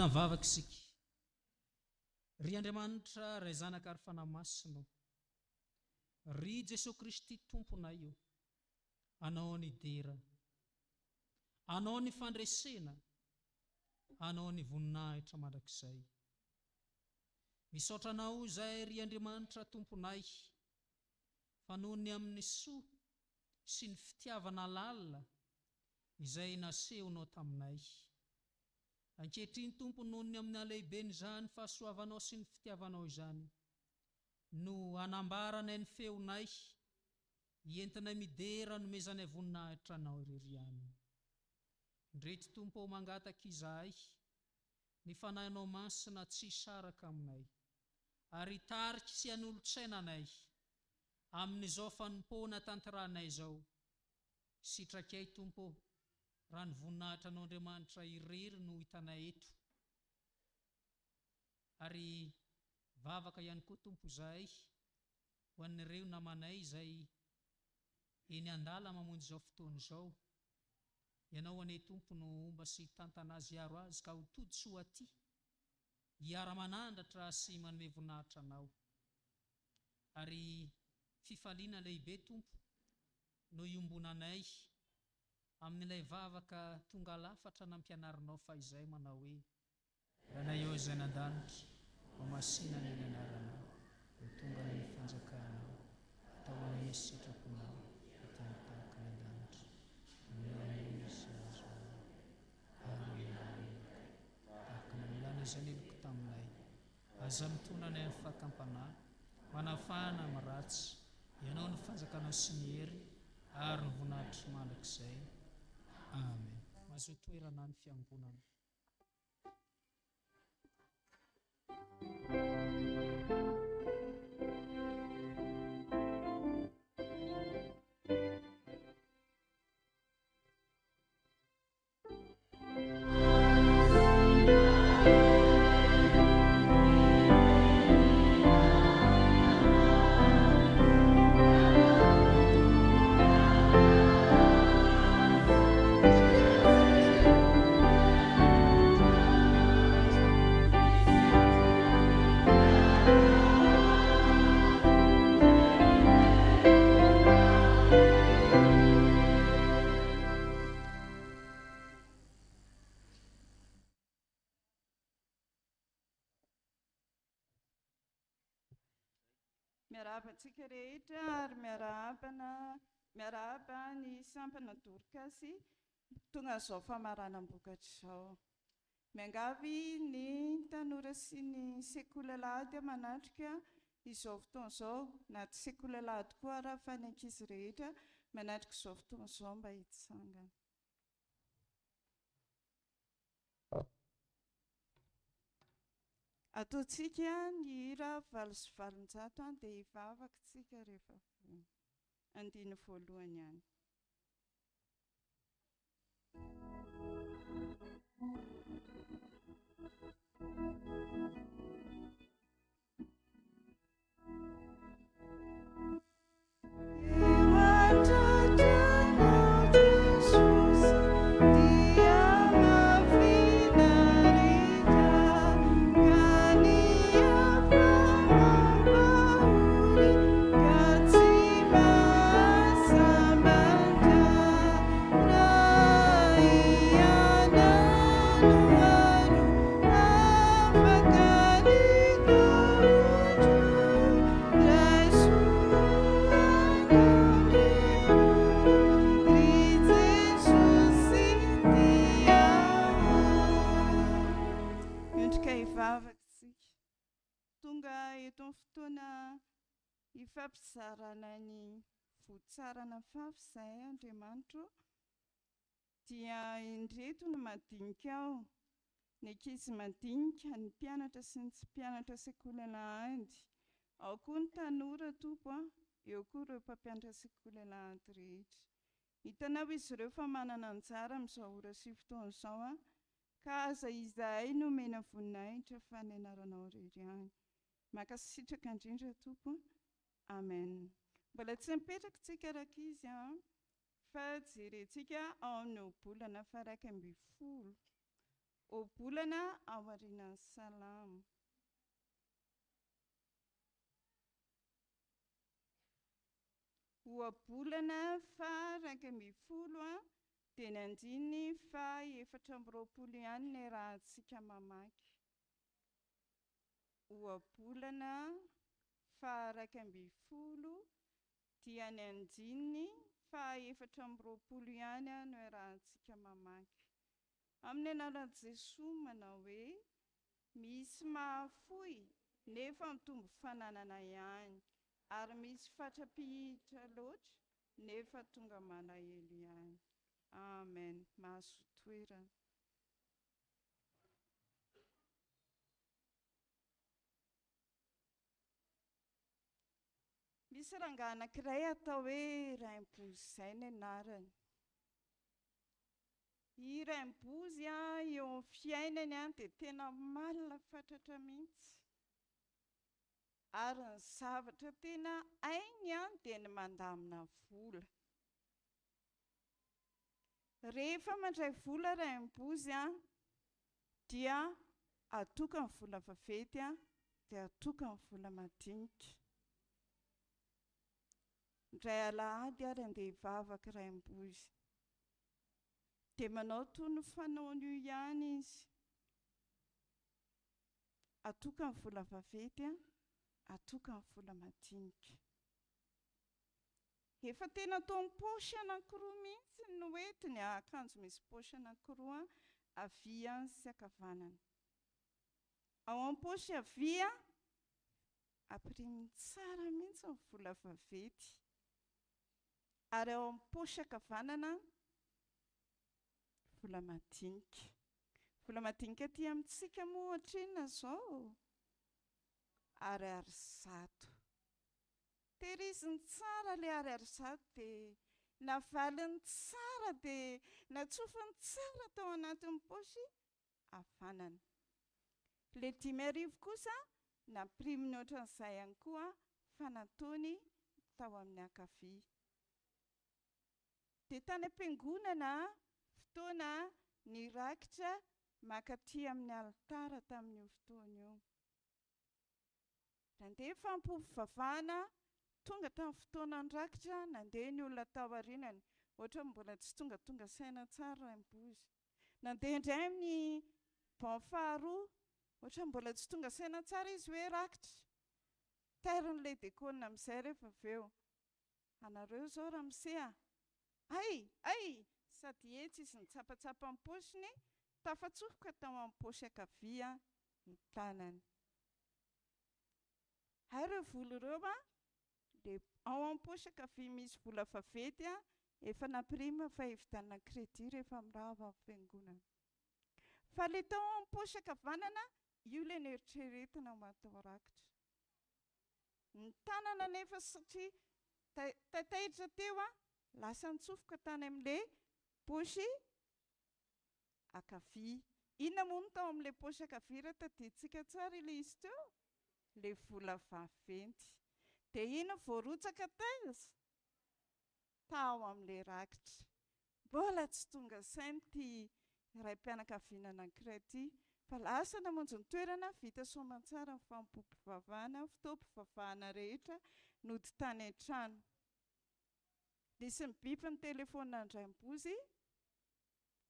vavaka isika. Ry Andriamanitra ray zanaka ary fanahy masina, ry Jesosy Kristy tomponay io, anao ny dera, anao ny fandresena, anao ny voninahitra mandrakizay. Misaotra anao izay ry Andriamanitra tomponay, fa noho ny amin'ny soa sy ny fitiavana lalina izay nasehonao taminay. Ankehitriny tompo, noho ny amin'ny alehibeny izany fahasoavanao sy ny fitiavanao izany, no anambaranay ny feonay, entinay midera nomezanay voninahitra anao irery ihany. Ndreto tompo mangataka izahay, ny fanahinao masina tsy saraka aminay, ary tarika sy an'olotsainanay amin'izao fanompoana tantaranay izao. Sitrakay tompo, raha ny voninahitra anao Andriamanitra irery no hitanay eto. Ary vavaka ihany koa tompo izahay ho an'ireo namanay izay eny andala mamonjy izao fotoana izao. Ianao ane tompo no omba sy tantana azy hiaro azy, ka ho tody-tsoa aty hiara-manandratra sy manome voninahitra anao. Ary fifaliana lehibe tompo no iombonanay amin'ilay vavaka tonga lafatra nampianarinao fa izay manao hoe: ranay eo izay nan-danitra, mamasina ny anaranao, ho tonga ny fanjakanao, atao amin'ny sitraponao, atao tahaka ny an-danitra. Tahaka ny milana izay niloko taminay, aza mitondra anay amin'ny fahakampanahy, manafana amin'ny ratsy. Ianao ny fanjakanao sy ny hery ary ny voninahitra mandrakizay. Amen. Mahazo toerana ny fiangonana. Miarabantsika rehetra ary miaraba ny sampana Dorcasy tonga izao famaranam-bokatra izao. Miangavy ny tanora sy ny sekoly alahady manatrika izao fotoana izao, na tsy sekoly alahady koa ara fa ny ankizy rehetra manatrika izao fotoana izao mba hitsangana. Ataontsika ny hira valo sy valonjato dia hivavaka rehefa andiny voalohany ihany. Ifampizarana ny votsarana fafy izay Andriamanitra, dia indreto no madinika ao, ny ankizy madinika, ny mpianatra sy ny tsy mpianatra sekoly alahady, ao koa ny tanora tompo, eo koa ireo mpampianatra sekoly alahady rehetra. Hitanao izy ireo fa manana anjara amin'izao ora sy fotoana izao, ka aza izahay nomena voninahitra fa ny anaranao irery ihany. Mankasitraka indrindra tompo. Amen. Mbola tsy mipetraka tsika rakizy fa jerentsika ao amin'ny bolana faha 1 ambin'ny folo. obolana ao aorian'ny salamo. Oabolana fa 2010 dia ny andiny fa 420 ihany ny rahantsika mamaky. Oabolana fa 2010 dia ny andiny fa 420 ihany no rahantsika mamaky. Amin'ny anaran'i Jesosy manao hoe misy mahafoy nefa mitombo fananana ihany, ary misy fatrapihitra loatra nefa tonga malahelo ihany. Amen. Mahazo toerana. Misy rangahy anankiray atao hoe Raimbozy izay ny anarany. I Raimbozy eo amin'ny fiainany dia tena malina fatratra mihitsy. Ary ny zavatra tena hainy dia ny mandamina vola. Rehefa mandray vola Raimbozy dia atokany vola vaventy dia atokany vola madinika. Indray alahady ary andeha hivavaka Raimbozy dia manao toy ny fanaony io ihany izy. Atokany vola vaventy, atokany vola madinika. Efa tena atao amin'ny paosy anankiroa mihitsy no entiny, akanjo misy paosy anankiroa havia sy ankavanana. Ao amin'ny paosy havia ampiriminy tsara mihitsy ny vola vaventy, ary ao amin'ny paosy ankavanana vola madinika. Vola madinika aty amintsika moa hatrinona izao? Ariary zato. Tehiriziny tsara ilay ariary zato dia navaliny tsara dia natsofiny tsara tao anatin'ny paosy havanana. Ilay 5,000 kosa nampiriminy ohatran'izay ihany koa fa nataony tao amin'ny ankavia. Dia tany am-piangonana fotoana nirakitra mankaty amin'ny alitara tamin'io fotoana io. Nandeha fampivavahana tonga tamin'ny fotoana nirakitra, nandeha ny olona tao aorianany, ohatra mbola tsy tonga saina tsara Raimbozy. Nandeha indray amin'ny ban faharoa, ohatra mbola tsy tonga saina tsara izy hoe rakitra. Tairin'ilay diakona amin'izay rehefa avy eo, anareo izao ramose ay, sady etsy izy nitsapatsapa amin'ny paosiny, tafatsofoka tao amin'ny paosy ankavia ny tanany. Hay ireo vola ireo dia ao amin'ny paosy ankavia misy vola vaventy efa nampirimina fa hividianana crédit rehefa mirava amin'ny fiangonana. Fa ilay tao amin'ny paosy ankavanana, io ilay nieritreretina ho atao rakitra. Ny tanana nefa satria taitaitra teo lasa nitsofoka tany amin'ilay paosy ankavia. Inona moa no tao amin'ilay paosy ankavia raha tadidintsika tsara ilay izy teo? Ilay vola vaventy. Dia ino voarotsaka taiza? Tao amin'ilay rakitra. Mbola tsy tonga saina ity raim-pianakaviana anankiray ity, fa lasa namonjy ny toerana vita soamantsara ny fampiompivavahana, fotoam-pivavahana rehetra nody tany an-trano. Nisy nibipy ny telefaonina ny Raimbozy,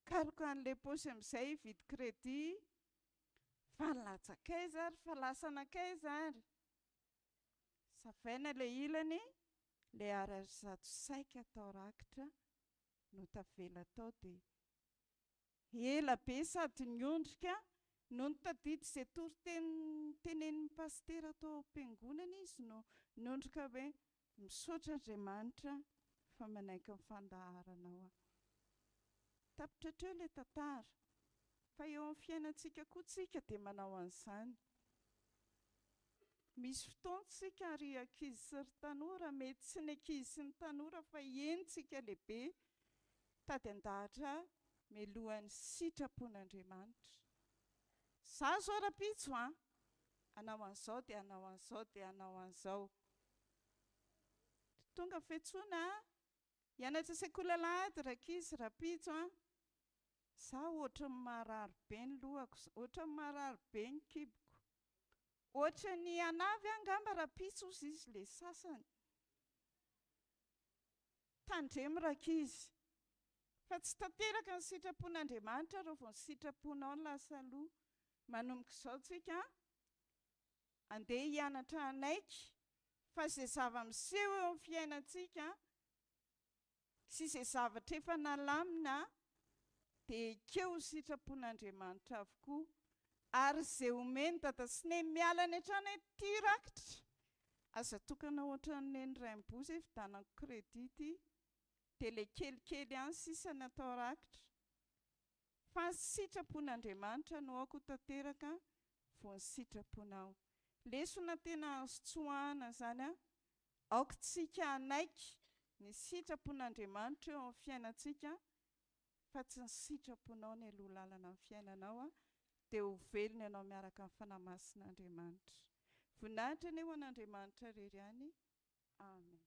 karoka an'ilay paosy amin'izay hividy crédit, fa nilatsakaiza ary fa lasa nakaiza ary. Savaina ilay ilany, ilay ariary zato saika atao rakitra no tavela tao dia ela be sady niondrika no nitadidy izay teneniny pastera tao am-piangonana izy no niondrika hoe misaotra Andriamanitra fa manaiky ny fandaharanao. Tapitra hatreo ilay tantara, fa eo amin'ny fiainantsika koa tsika dia manao an'izany. Misy fotoantsika ary ankizy sy ny tanora, mety tsy ny ankizy sy ny tanora fa hentsika lehibe tady andahatra mialohan'ny sitrapon'Andriamanitra. Izaho zao rapitso hanao an'izao dia hanao an'izao dia hanao an'izao. Tonga fiantsoana hianatra sekoly alahady rakizy rapitso za ohatra ny marary be ny lohako, ohatra ny marary be ny kiboko, ohatra ny anavy angamba raha pitsozy izy ilay sasany. Tandremo rakizy, fa tsy tanteraka ny sitrapon'Andriamanitra rehefa vao ny sitraponao no lasa loha. Manomboka izao tsika andeha hianatra anaiky, fa izay zava-miseho eo amin'ny fiainantsika sy izay zavatra efa nalamina dia ekeo ny sitrapon'Andriamanitra avokoa. Ary izay omeny dada sy neny miala any hatrany ety rakitra, aza tokana ohatra ny neny raim-boza efidanako kredity, dia ilay kelikely ihany sisa natao rakitra. Fa ny sitrapon'Andriamanitra no aoko tanteraka vao ny sitraponao. Lesona tena azo tsoahana izany a, aokontsika anaiky ny sitrapon'Andriamanitra eo amin'ny fiainantsika, fa tsy ny sitraponao ny aloha lalana amin'ny fiainanao a, dia ho velona ianao miaraka amin'ny fanahy masin'Andriamanitra. Voninahitra ny ho an'Andriamanitra irery ihany. Amen.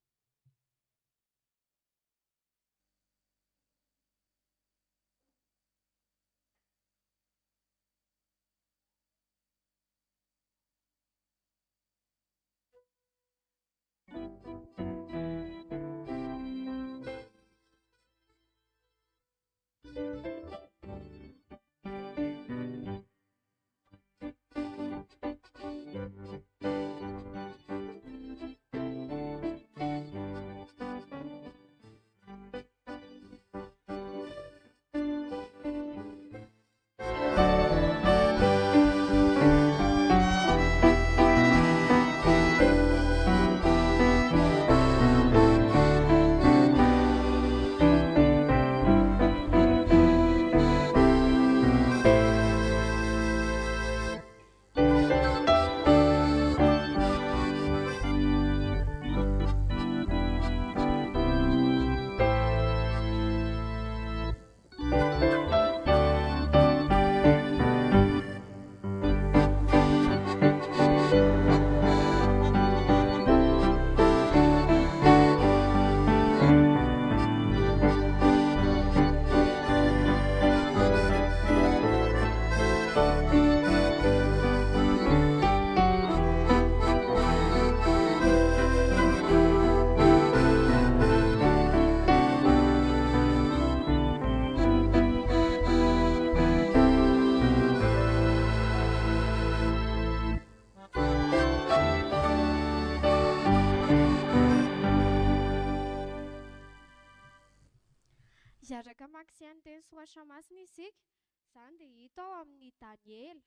Hiaraka maka sy ny teny Soatra Masina isika, izany dia hita ao amin'ny Daniela.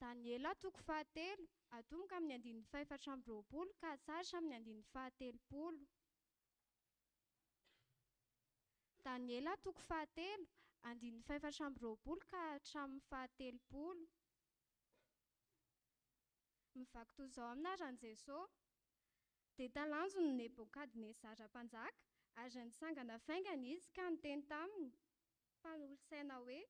Daniela toko 7, atomboka amin'ny 420 ka hatsaratra amin'ny 130. Daniela toko 7, 420 ka hatramin'ny 130. Mivaky toy izao amin'ny anaran'i Jesosy. Dia talanjony Nebokadnezara mpanjaka, ary nitsangana faingana izy ka niteny taminy mpanolosaina hoe: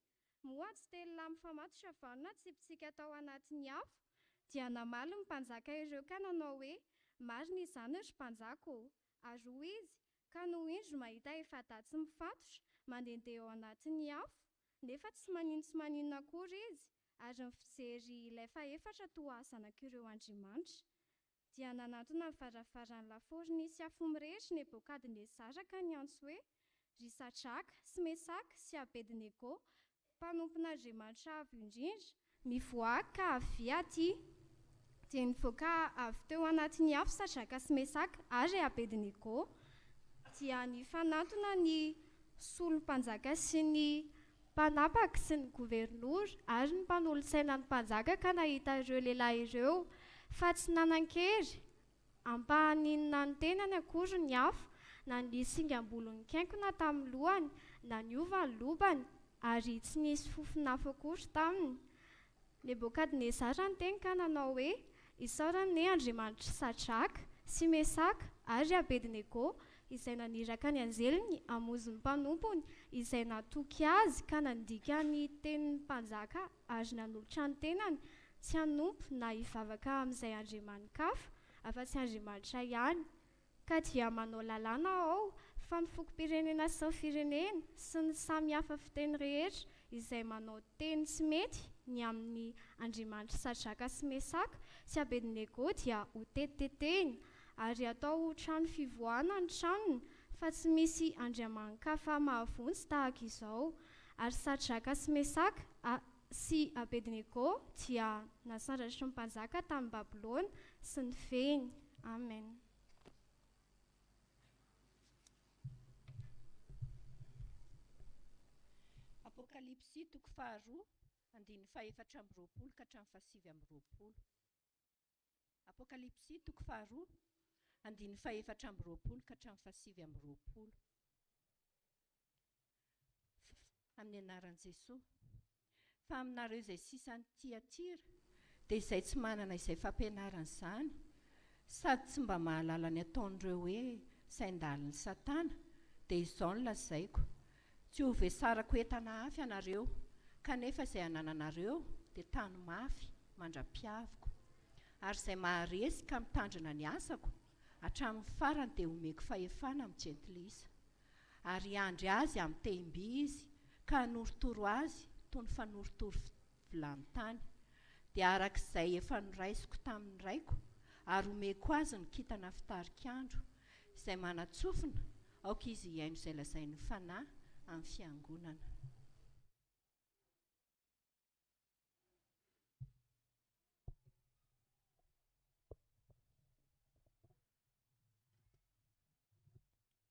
moa tsy telona mifamatotra vanona tsipitsika tao anatin'ny afo, dia namaly ny mpanjaka ireo ka nanao hoe: marina izany ry mpanjaka ô. Ary hoy izy: ka no indro mahita efa datsy mifatotra mandehandeha ao anatin'ny afo, nefa tsy maninona akory izy, ary ny fijery ilay efatra toa zanak'ireo andriamanitra. Dia nanantona ny varavaran'ny laforo nisy afo mirehitra Nebokadnezara ka niantso hoe: ry Sadraka sy Mesaka sy Abednego, mpanompon'Andriamanitra avo indrindra, mivoaka ka avia aty. Dia nivoaka avy teo anatin'ny afo Sadraka sy Mesaka ary Abednego. Dia nifanantona ny solompanjaka sy ny mpanapaka sy ny governory ary ny mpanolosaina ny mpanjaka ka nahita ireo lehilahy ireo, fa tsy nanan-kery ampahaninona ny tenany akory ny afo, na ny singam-bolon'ny kaikona tamin'ny lohany, na niova ny lobany, ary tsy nisy fofona hafa akory taminy. Nebokadnezara niteny ka nanao hoe: isaorany ne Andriamanitra Sadraka sy Mesaka ary Abednego, izay naniraka ny anjeliny hamonjy ny mpanompony, izay natoky azy ka nandika ny tenin'ny mpanjaka ary nanolotra ny tenany, tsy hanompo na hivavaka amin'izay andriamanin-kafa afa-tsy Andriamanitra ihany. Ka dia manao lalàna ao fampifokom-pirenena sy ny firenena sy ny samihafa fiteny rehetra izay manao teny tsy mety ny amin'ny Andriamanitra Satraka sy Mesaka sy Abednego dia ho tetitetehina ary atao trano fivoahana ny tranony fa tsy misy andriaman-kafa mahavontsy tahaka izao. Ary Satraka sy Mesaka sy Abednego dia nasandratra ny mpanjaka tamin'ny Babilôna sy ny fehiny. Amen. Apokalipsy toko faharoa andiny fahaefatra amby roapolo ka hatramin'ny fahasivy amby roapolo. Apokalipsy toko faharoa andiny fahaefatra amby roapolo ka hatramin'ny fahasivy amby roapolo. Amin'ny anaran'i Jesosy. Fa aminareo izay sisa ny Tiatira dia izay tsy manana izay fampianarana izany sady tsy mba mahalala ny ataon'ireo hoe sain-dalin'ny Satana dia izao no lazaiko. Tsy ho vesarako entana hafa ianareo kanefa izay anananareo dia tany mafy mandra-piaviko ary izay maharesy ka mitandrina ny asako hatramin'ny farany dia omeko fahefana amin'ny jentilisa ary andry azy amin'ny tehim-by izy ka hanorotoro azy toy ny fanorotoro vilany tany dia arak'izay efa noraisiko tamin'ny raiko ary omeko azy ny kintana fitarikandro izay manatsofina aoka izy hiaino izay lazain'ny fanahy amin'ny fiangonana.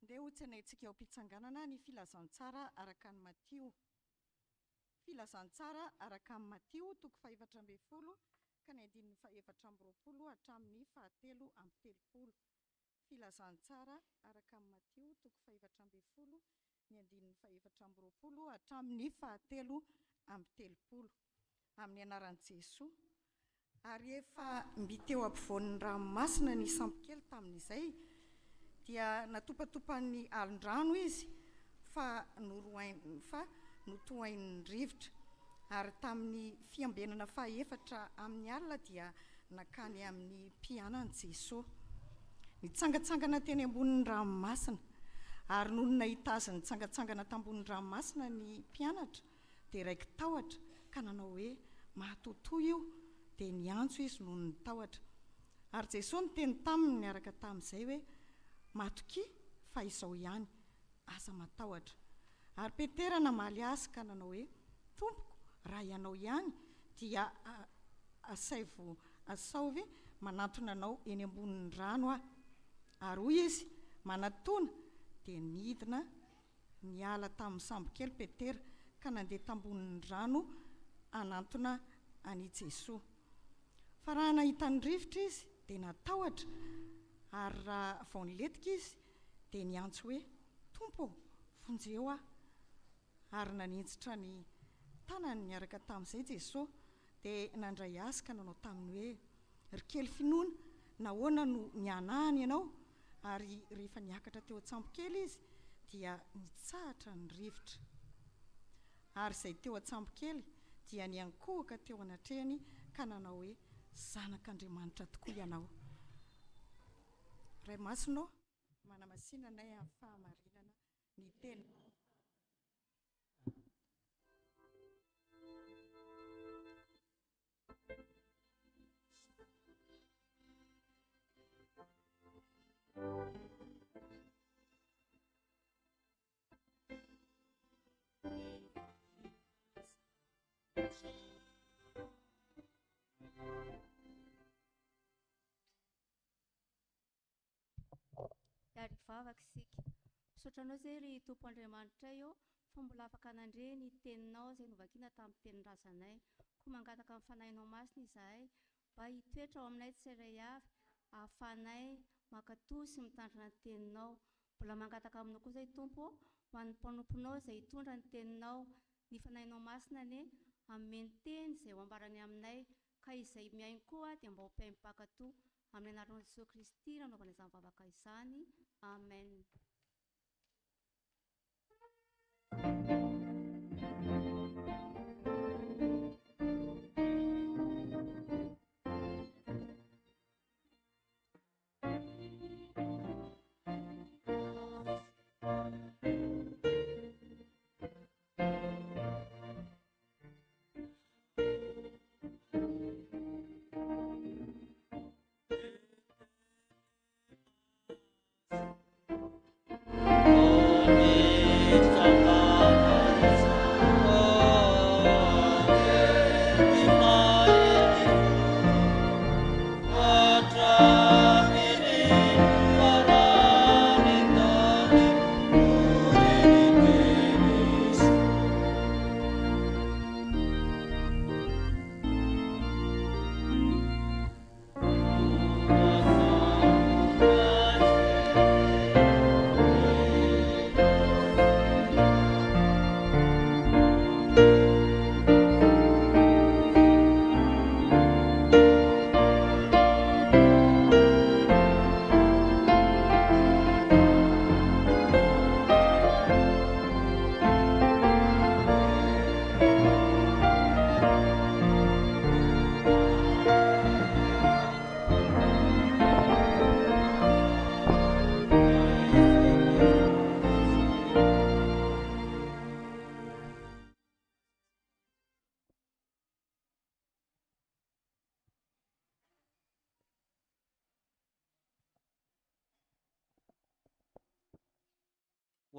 Ndeha hotsenaintsika eo am-pitsanganana ny filazantsara araka ny Matio. Filazantsara araka ny Matio toko fahaefatra ambin'ny folo ka ny andininy fahaefatra amby roapolo hatramin'ny fahatelo amby telopolo. Filazantsara araka ny Matio toko fahaefatra ambin'ny folo ny andininy fahaefatra amby roapolo hatramin'ny fahatelo amby telopolo. Amin'ny anaran'i Jesosy. Ary efa mbiteo ampovoan'ny ranomasina ny sampokely tamin'izay dia natopatopan'ny alondrano izy fa notohain'ny rivotra ary tamin'ny fiambenana fahaefatra amin'ny alina dia nakany amin'ny mpianany Jesosy. Nitsangatsangana teny ambonin'ny ranomasina ary noho ny nahita azy nitsangatsangana tambonin'ny ranomasina ny mpianatra dia raiky tahotra ka nanao hoe mahatotoy io dia niantso izy noho ny tahotra. Ary Jesosy niteny taminy niaraka tamin'izay hoe matoki fa izao ihany aza matahotra. Ary Petera namaly azy ka nanao hoe tompoko raha ianao ihany dia asaovy manatona anao eny ambonin'ny rano aho. Ary hoy izy manatona dia nidina niala tamin'ny sambokely Petera ka nandeha tambonin'ny rano anatona any Jesosy. Fa raha nahita ny rivotra izy dia natahotra ary raha vao niletika izy dia niantso hoe tompo vonjeo aho. Ary naninjitra ny tanany niaraka tamin'izay Jesosy dia nandray azy ka nanao taminy hoe ry kely finoana nahoana no nianahany ianao. Ary rehefa niakatra teo an-tsambokely izy dia nitsahatra ny rivotra. Ary izay teo an-tsambokely dia niankohaka teo anatrehany ka nanao hoe zanak'Andriamanitra tokoa ianao. Ray masonao manamasinanay amin'ny fahamarinana ny teny. Ary vavaka isika. Misaotranao izay ry Tompo Andriamanitra eo fa mbola afaka nandre ny teninao izay novakiana tamin'ny tenin-drazanay. Koa mangataka amin'ny fanahinao masina izahay mba hitoetra ao aminay tsirairay avy ahafahanay makatoy sy mitandrina ny teninao. Mbola mangataka aminao koa izay Tompo ho an'ny mpanomponao izay hitondra ny teninao. Ny fanahinao masina anie amin'ny teny izay ho ambarany aminay ka izay miainy koa dia mba ho mpiainy mpakatoy. Amin'ny anaran'i Jesosy Kristy nanaovana izany vavaka izany. Amen.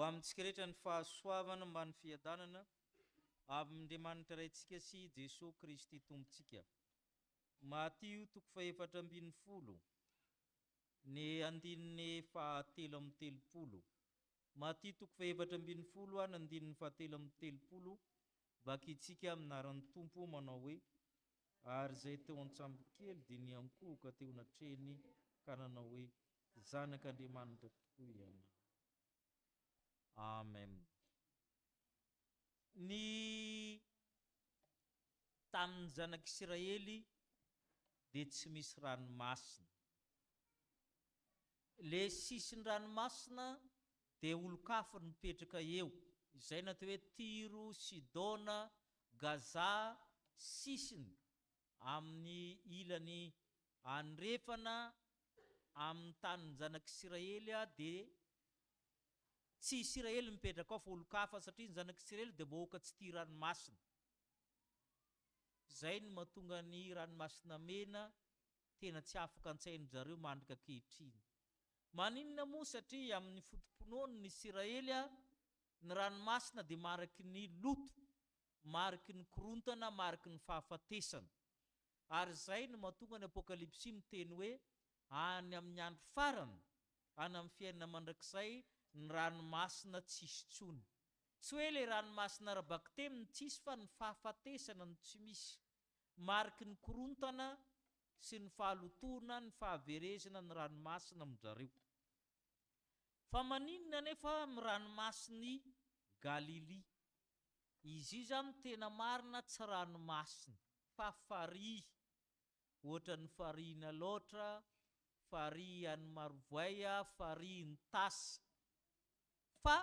ho amintsika rehetra ny fahasoavana mba ny fiadanana amin'Andriamanitra raintsika sy Jesosy Kristy Tompontsika. Matio 4:70 ny andininy 7:30. Matio 4:70 ny andininy 7:30 vakitsika aminaran'ny Tompo manao hoe ary zay teo an-tsambo kely dia niankohoka teo natreny ka nanao hoe zanak'Andriamanitra tokoa ianao. Amen. Ny tamin'ny zanak'Israely dia tsy misy ranomasina. Le sisin'ny ranomasina dia olo-kafa no mipetraka eo, izay natao hoe Tiro, Sidona, Gaza sisiny amin'ny ilany andrefana amin'ny tanin'ny zanak'Israely dia tsy Israely mipetraka ao fa olo-kafa, satria ny zanak'Israely dia vahoaka tsy tia ranomasina. Zay no mahatonga ny ranomasina mena tena tsy afaka an-tsain'ny zareo mandrika ankehitriny. Maninona moa? Satria amin'ny fotom-ponoan'ny Israely ny ranomasina dia mariky ny loto, mariky ny korontana, mariky ny fahafatesana. Ary zay no mahatonga ny Apokalipsy miteny hoe any amin'ny andro farany, any amin'ny fiainana mandrakizay, ny ranomasina tsisy tsony. Tsy hoe le ranomasina ara-bakiteny tsisy fa ny fahafatesana no tsy misy, mariky ny korontana sy ny fahalotona, ny fahaverezana ny ranomasina amin'jareo. Fa maninona nefa amin'ny ranomasiny Galili? Izy io zany tena marina tsy ranomasina fa farihy, ohatra ny farihina loatra, farihany marovoaya, farihiny tasy. Fa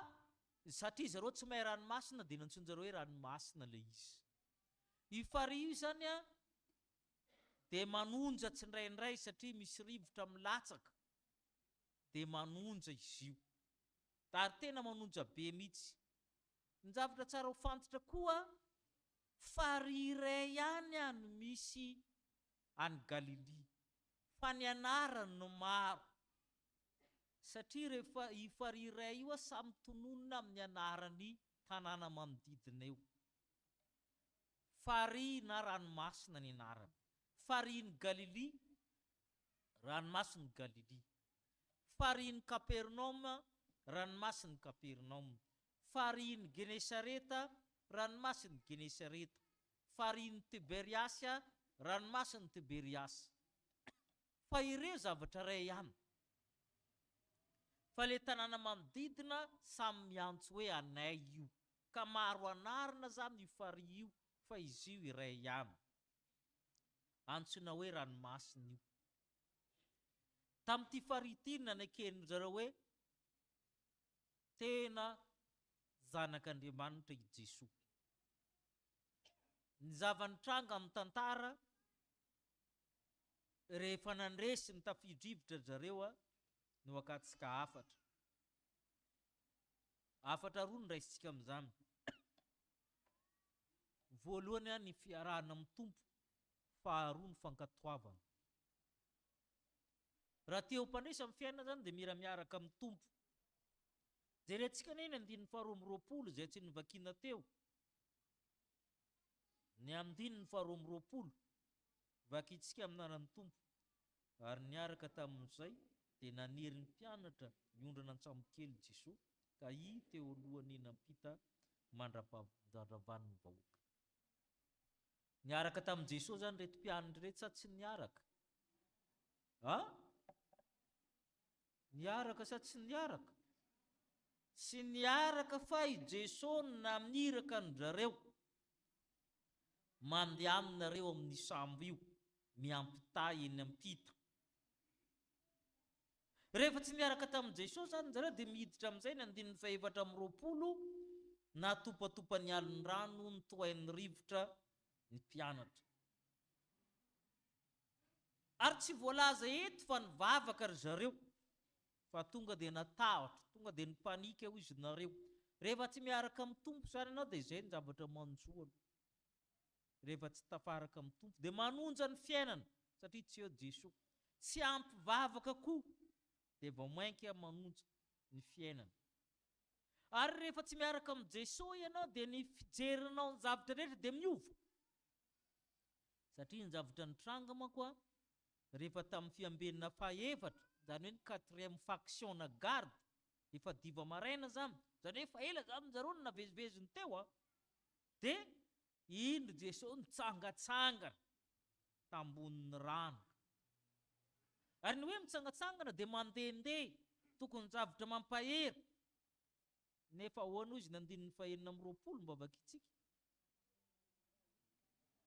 satria zareo tsy mahay ranomasina dia nantsoinjareo hoe ranomasina le izy. Io farihy io zany dia manonja tsindraindray satria misy rivotra milatsaka dia manonja izy io, ary tena manonja be mihitsy. Ny zavatra tsara ho fantatra koa, farihy iray ihany no misy any Galili, fa ny anarany no maro, satria rehefa io farihy iray io samy tononona amin'ny anarany tanàna manodidina eo. Farihy na ranomasina ny anarany. Farihiny Galili, ranomasiny Galili. Farihiny Kapernaum, ranomasiny Kapernaum. Farihiny Genesareta, ranomasiny Genesareta. Farihiny Tiberiasy, ranomasiny Tiberiasy. Fa ireo zavatra ray ihany. Fa le tanàna manodidina samy miantso hoe anay io, ka maro anarana zany io farihy io, fa izy io iray ihany. Antsoina hoe ranomasina io. Tamin'ity farihy ity nanekeny-jareo hoe tena zanak'Andriamanitra i Jesosy. Ny zavanitranga amin'ny tantara rehefa nandresy ny tafidrivotra zareo no akatsika afatra. Afatra roa no raisitsika amin'izany. Voalohany ny fiarahana amin'ny Tompo, faharoa ny fankatoavana. Raha te ho mpandresy amin'ny fiainana zany dia mira miaraka amin'ny Tompo. Jerentsika neny 2:20 zay tsy nivakiana teo. Ny 2:20 vakitsika aminaran'ny Tompo. Ary niaraka tamin'izay dia naniry ny mpianatra niondrana an-tsambo kely Jesosy, ka i teo alohany nampita mandravan'ny vahoaka. Niaraka tamin'i Jesosy zany reto mpianatra reto sa tsy niaraka? Niaraka sa tsy niaraka? Tsy niaraka, fa i Jesosy namiraka an-jareo mandeha aminareo amin'ny sambo io, miampitay eny ampita. Rehefa tsy niaraka tamin'i Jesosy zany zareo dia miditra amin'izay ny 4:20 natopatopany alon-drano ny tohain'ny rivotra ny mpianatra. Ary tsy voalaza eto fa nivavaka ry zareo, fa tonga dia natahotra, tonga dia nipanika izy nareo. Rehefa tsy miaraka amin'ny Tompo zany ianao dia izay ny zavatra manjoana. Rehefa tsy tafaraka amin'ny Tompo dia manonja ny fiainana, satria tsy eo Jesosy. Tsy ampy vavaka koa dia vao mainka manonja ny fiainana. Ary rehefa tsy miaraka amin'ny Jesosy ianao dia ny fijerinao ny zavatra rehetra dia miova. Satria ny zavatra nitranga manko a, rehefa tamin'ny fiambenana fahaefatra, zany hoe ny 4e faction na garde, efa diva maraina zany, zany hoe fa ela zany zareo naveziveziny teo a, dia indro Jesosy mitsangatsangana tambonin'ny rano. Ary ny hoe mitsangatsangana dia mandehandeha, tokony zavatra mampahery. Nefa ahoana izy nandininy 220 mba vakitsika.